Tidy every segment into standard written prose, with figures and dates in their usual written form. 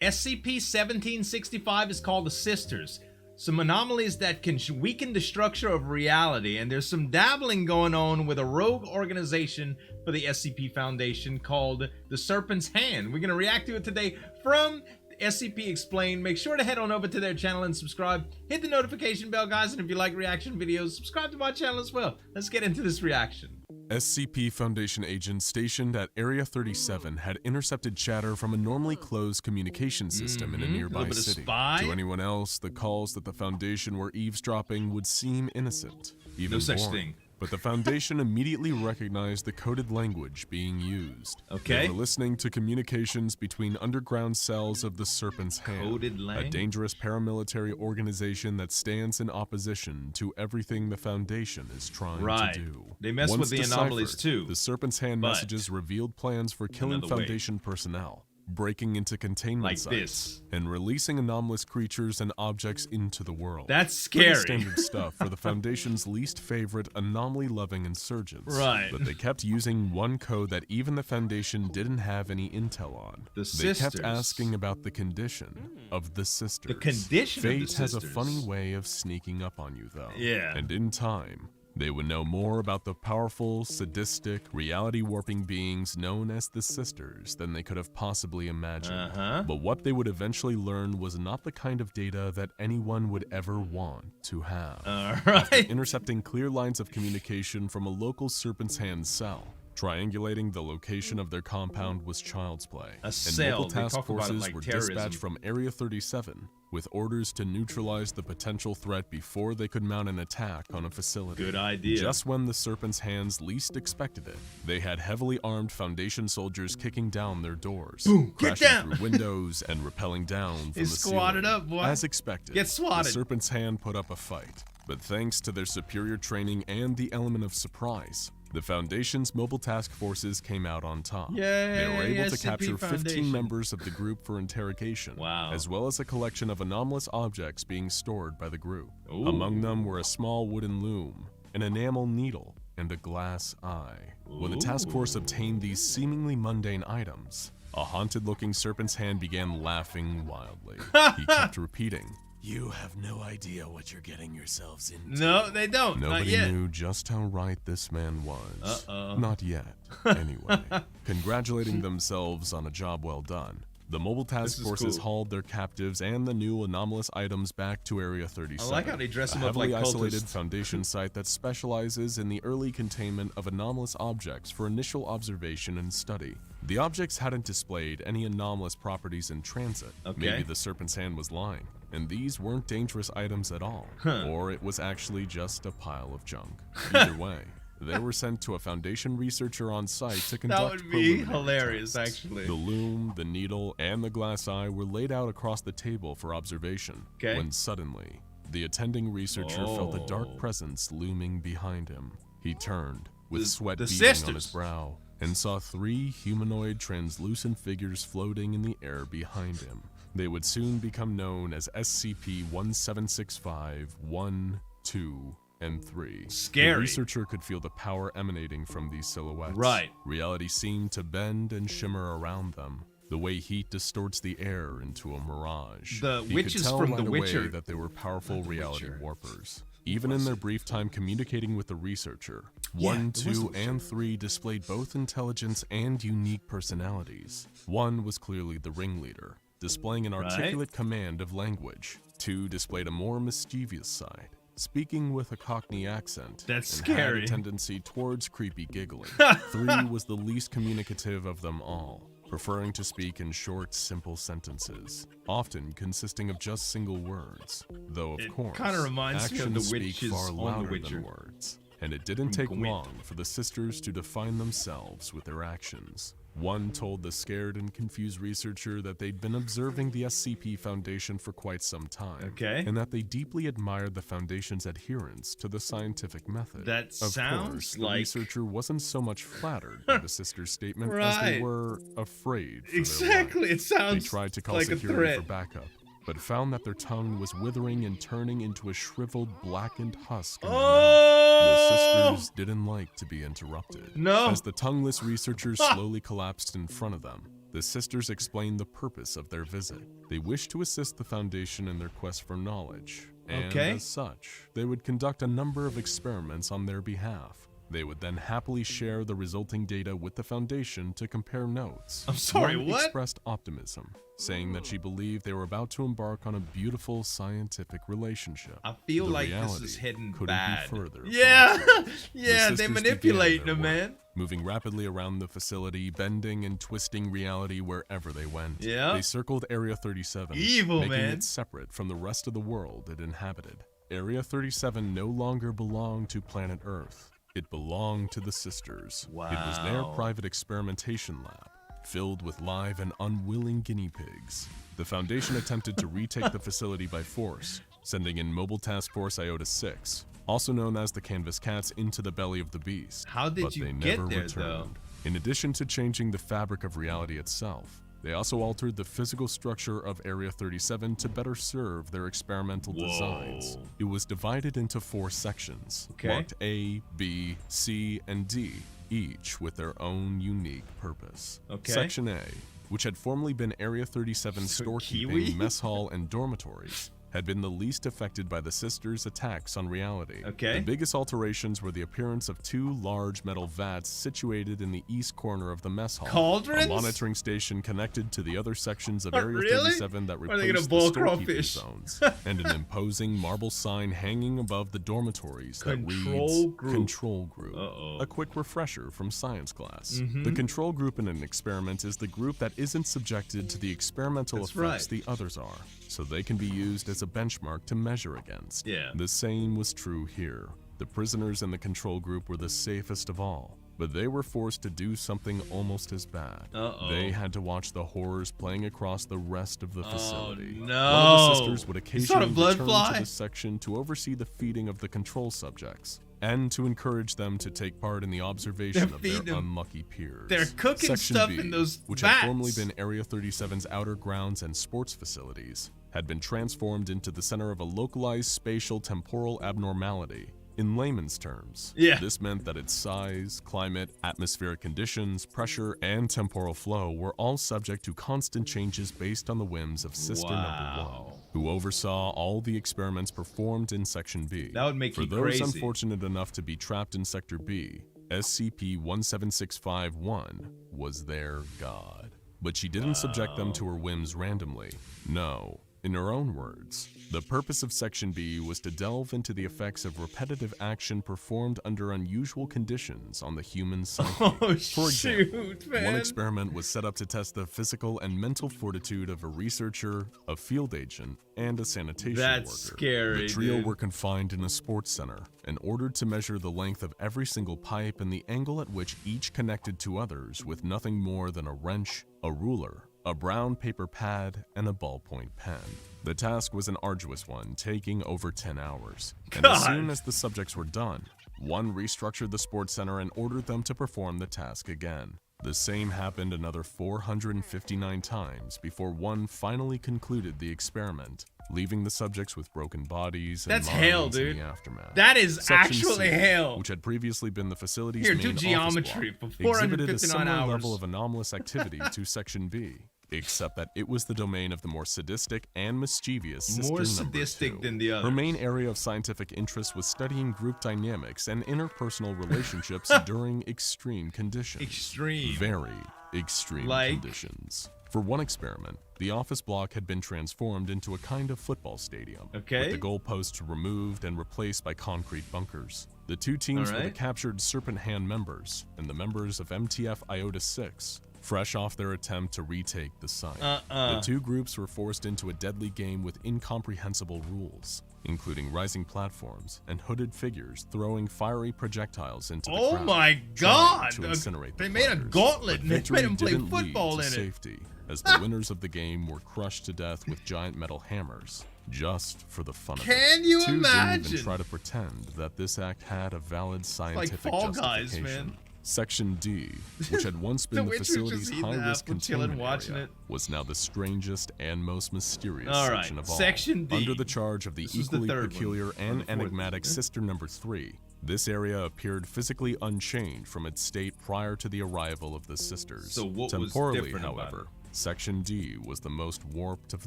SCP-1765 is called the Sisters. Some anomalies that can weaken the structure of reality, and there's some dabbling going on with a rogue organization for the SCP Foundation called the Serpent's Hand. We're going to react to it today from SCP Explained. Make sure to head on over to their channel and subscribe. Hit the notification bell, guys, and if you like reaction videos, subscribe to my channel as well. Let's get into this reaction. SCP Foundation agents stationed at Area 37 had intercepted chatter from a normally closed communication system in a nearby city. To anyone else, the calls that the Foundation were eavesdropping would seem innocent, even no such boring. thing. But the Foundation immediately recognized the coded language being used. Okay. They were listening to communications between underground cells of the Serpent's Hand, a dangerous paramilitary organization that stands in opposition to everything the Foundation is trying to do. They mess with the anomalies too. The Serpent's Hand messages revealed plans for killing Foundation personnel, breaking into containment sites, and releasing anomalous creatures and objects into the world. That's scary. Pretty standard stuff for the Foundation's least favorite anomaly-loving insurgents. But they kept using one code that even the Foundation didn't have any intel on. They kept asking about the condition of the Sisters. The condition of the Sisters. Fate has a funny way of sneaking up on you, though. And in time, they would know more about the powerful, sadistic, reality-warping beings known as the Sisters than they could have possibly imagined. But what they would eventually learn was not the kind of data that anyone would ever want to have. After intercepting clear lines of communication from a local Serpent's Hand cell, triangulating the location of their compound was child's play, and mobile task forces were dispatched from Area 37 with orders to neutralize the potential threat before they could mount an attack on a facility. Good idea. Just when the Serpent's Hands least expected it, they had heavily armed Foundation soldiers kicking down their doors, crashing through windows and rappelling down from the ceiling. Up, boy. As expected, Get swatted. The Serpent's Hand put up a fight, but thanks to their superior training and the element of surprise, the Foundation's mobile task forces came out on top. They were able to capture 15 members of the group for interrogation, as well as a collection of anomalous objects being stored by the group. Among them were a small wooden loom, an enamel needle, and a glass eye. When the task force obtained these seemingly mundane items, a haunted-looking Serpent's Hand began laughing wildly. He kept repeating, "You have no idea what you're getting yourselves into." No, they don't. Nobody knew just how right this man was. Not yet, anyway. Congratulating themselves on a job well done, the mobile task forces hauled their captives and the new anomalous items back to Area 37. I like how they dress them a up like heavily isolated cultists. Foundation site that specializes in the early containment of anomalous objects for initial observation and study. The objects hadn't displayed any anomalous properties in transit. Maybe the Serpent's Hand was lying, and these weren't dangerous items at all. Or it was actually just a pile of junk. Either way, they were sent to a Foundation researcher on site to conduct That would be preliminary hilarious, tests. actually. The loom, the needle, and the glass eye were laid out across the table for observation, when suddenly, the attending researcher felt a dark presence looming behind him. He turned, with sweat beading on his brow, and saw 3 humanoid translucent figures floating in the air behind him. They would soon become known as SCP-1765, 1, 2, and 3. Scary. The researcher could feel the power emanating from these silhouettes. Reality seemed to bend and shimmer around them, the way heat distorts the air into a mirage. The He witches could tell from right The Witcher away that they were powerful reality warpers. Even in their brief time communicating with the researcher, 1, 2, and 3 displayed both intelligence and unique personalities. 1 was clearly the ringleader, displaying an articulate command of language. 2 displayed a more mischievous side, speaking with a Cockney accent, That's and scary. had a tendency towards creepy giggling. 3 was the least communicative of them all, preferring to speak in short, simple sentences, often consisting of just single words, though of course, kinda reminds me of the actions speak witches far on The louder Witcher. than words. And it didn't take long for the Sisters to define themselves with their actions. 1 told the scared and confused researcher that they'd been observing the SCP Foundation for quite some time, and that they deeply admired the Foundation's adherence to the scientific method. That sounds of course, like... the researcher wasn't so much flattered by the Sisters' statement as they were afraid for their lives. It sounds They tried to call like a security threat. for backup, but found that their tongue was withering and turning into a shriveled, blackened husk in their mouth. The Sisters didn't like to be interrupted. As the tongueless researchers slowly collapsed in front of them, the sisters explained the purpose of their visit. They wished to assist the Foundation in their quest for knowledge, and as such, they would conduct a number of experiments on their behalf. They would then happily share the resulting data with the Foundation to compare notes. I'm sorry, One what? expressed optimism, saying that she believed they were about to embark on a beautiful scientific relationship. I feel The like this reality is heading couldn't bad. be further from Yeah, the yeah, they sisters manipulating began them, their man. work, moving rapidly around the facility, bending and twisting reality wherever they went. Yeah. They circled Area 37, Evil, making man. it separate from the rest of the world it inhabited. Area 37 no longer belonged to planet Earth. It belonged to the sisters. Wow. It was their private experimentation lab, filled with live and unwilling guinea pigs. The Foundation attempted to retake the facility by force, sending in Mobile Task Force Iota-6, also known as the Canvas Cats, into the belly of the beast. How did you get there, though? In addition to changing the fabric of reality itself, they also altered the physical structure of Area 37 to better serve their experimental designs. It was divided into 4 sections, marked A, B, C, and D, each with their own unique purpose. Section A, which had formerly been Area 37's storekeeping, mess hall, and dormitories, had been the least affected by the sisters' attacks on reality. The biggest alterations were the appearance of 2 large metal vats situated in the east corner of the mess hall. Cauldrons? A monitoring station connected to the other sections of Area 37 that replaced the storekeeping zones, and an imposing marble sign hanging above the dormitories that reads Control Group. A quick refresher from science class. The control group in an experiment is the group that isn't subjected to the experimental effects the others are, so they can be used as a benchmark to measure against. The same was true here. The prisoners in the control group were the safest of all, but they were forced to do something almost as bad. They had to watch the horrors playing across the rest of the facility. One of the sisters would occasionally return to the section to oversee the feeding of the control subjects, and to encourage them to take part in the observation of their unlucky peers. They're cooking Section stuff B, in those which vats. had formerly been Area 37's outer grounds and sports facilities, had been transformed into the center of a localized spatial temporal abnormality. In layman's terms, this meant that its size, climate, atmospheric conditions, pressure, and temporal flow were all subject to constant changes based on the whims of Sister Number 1, who oversaw all the experiments performed in Section B. That would make you crazy. For those unfortunate enough to be trapped in Sector B, SCP-1765-1 was their god. But she didn't subject them to her whims randomly. No. In her own words, the purpose of Section B was to delve into the effects of repetitive action performed under unusual conditions on the human psyche. For example, one experiment was set up to test the physical and mental fortitude of a researcher, a field agent, and a sanitation worker. Scary, the trio were confined in a sports center and ordered to measure the length of every single pipe and the angle at which each connected to others with nothing more than a wrench, a ruler, a brown paper pad, and a ballpoint pen. The task was an arduous one, taking over 10 hours. And as soon as the subjects were done, one restructured the sports center and ordered them to perform the task again. The same happened another 459 times before one finally concluded the experiment, leaving the subjects with broken bodies and minds in the aftermath. That is Section actually C, hell. which had previously been the facility's Here, main do office geometry block, for 459 exhibited a similar hours. level of anomalous activity to Section B, except that it was the domain of the more sadistic and mischievous Sister More Number sadistic 2. than the others. Her main area of scientific interest was studying group dynamics and interpersonal relationships during extreme conditions. Very extreme conditions. For one experiment, the office block had been transformed into a kind of football stadium, with the goalposts removed and replaced by concrete bunkers. The 2 teams were the captured Serpent Hand members and the members of MTF Iota-6, fresh off their attempt to retake the site. The 2 groups were forced into a deadly game with incomprehensible rules, including rising platforms and hooded figures throwing fiery projectiles into the crowd. Oh my god! To incinerate They made a gauntlet and they made them play football in it. Safety, as the winners of the game were crushed to death with giant metal hammers, just for the fun of it. Can you 2 imagine? didn't even try to pretend that this act had a valid scientific like Fall justification. Guys, man. Section D, which had once been the facility's high-risk containment area, was now the strangest and most mysterious section of all. Section D. Under the charge of the equally peculiar and enigmatic Sister Number 3, This area appeared physically unchanged from its state prior to the arrival of the sisters. So what Temporally, was different however, about it? Section D was the most warped of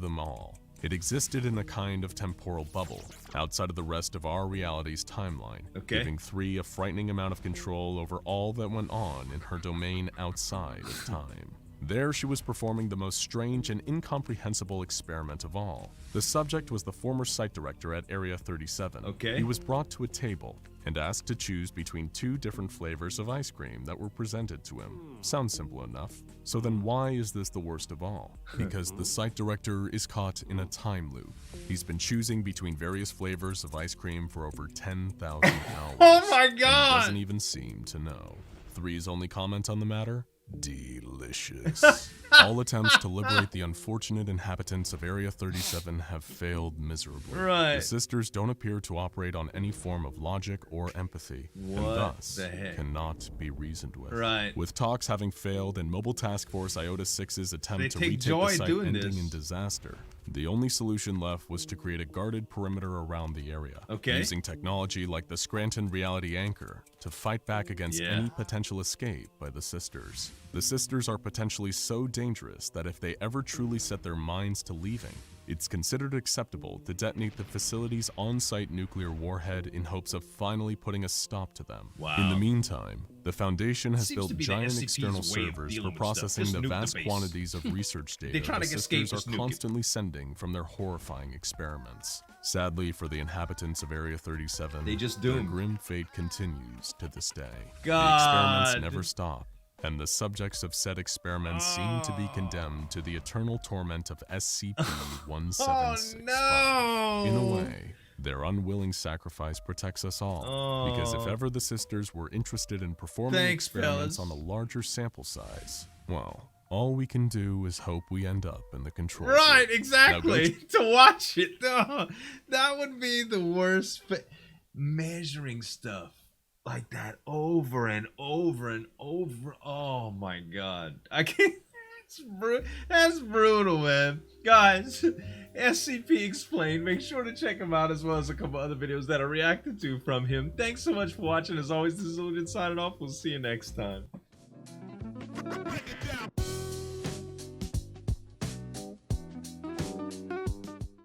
them all. It existed in a kind of temporal bubble, outside of the rest of our reality's timeline, giving 3 a frightening amount of control over all that went on in her domain outside of time. There she was performing the most strange and incomprehensible experiment of all. The subject was the former site director at Area 37. He was brought to a table and asked to choose between 2 different flavors of ice cream that were presented to him. Sounds simple enough. So then why is this the worst of all? Because the site director is caught in a time loop. He's been choosing between various flavors of ice cream for over 10,000 hours. Oh my god! And doesn't even seem to know. 3's only comment on the matter? Delicious. All attempts to liberate the unfortunate inhabitants of Area 37 have failed miserably. The sisters don't appear to operate on any form of logic or empathy, and thus cannot be reasoned with. With talks having failed and Mobile Task Force Iota 6's attempt to retake the site ending in disaster, the only solution left was to create a guarded perimeter around the area, using technology like the Scranton Reality Anchor to fight back against any potential escape by the sisters. The sisters are potentially so dangerous that if they ever truly set their minds to leaving, it's considered acceptable to detonate the facility's on-site nuclear warhead in hopes of finally putting a stop to them. In the meantime, the Foundation has built giant external servers for processing the vast quantities of research data the sisters are constantly sending from their horrifying experiments. Sadly for the inhabitants of Area 37, their grim fate continues to this day. The experiments never stop, and the subjects of said experiments seem to be condemned to the eternal torment of SCP-1765. In a way, their unwilling sacrifice protects us all, because if ever the sisters were interested in performing experiments on a larger sample size, well, all we can do is hope we end up in the control room. Exactly. To watch it, that would be the worst. Measuring stuff like that over and over and over. Oh my god. I can't. That's brutal, man. Guys, SCP Explained. Make sure to check him out as well as a couple other videos that I reacted to from him. Thanks so much for watching. As always, this is Zueljin signing off. We'll see you next time.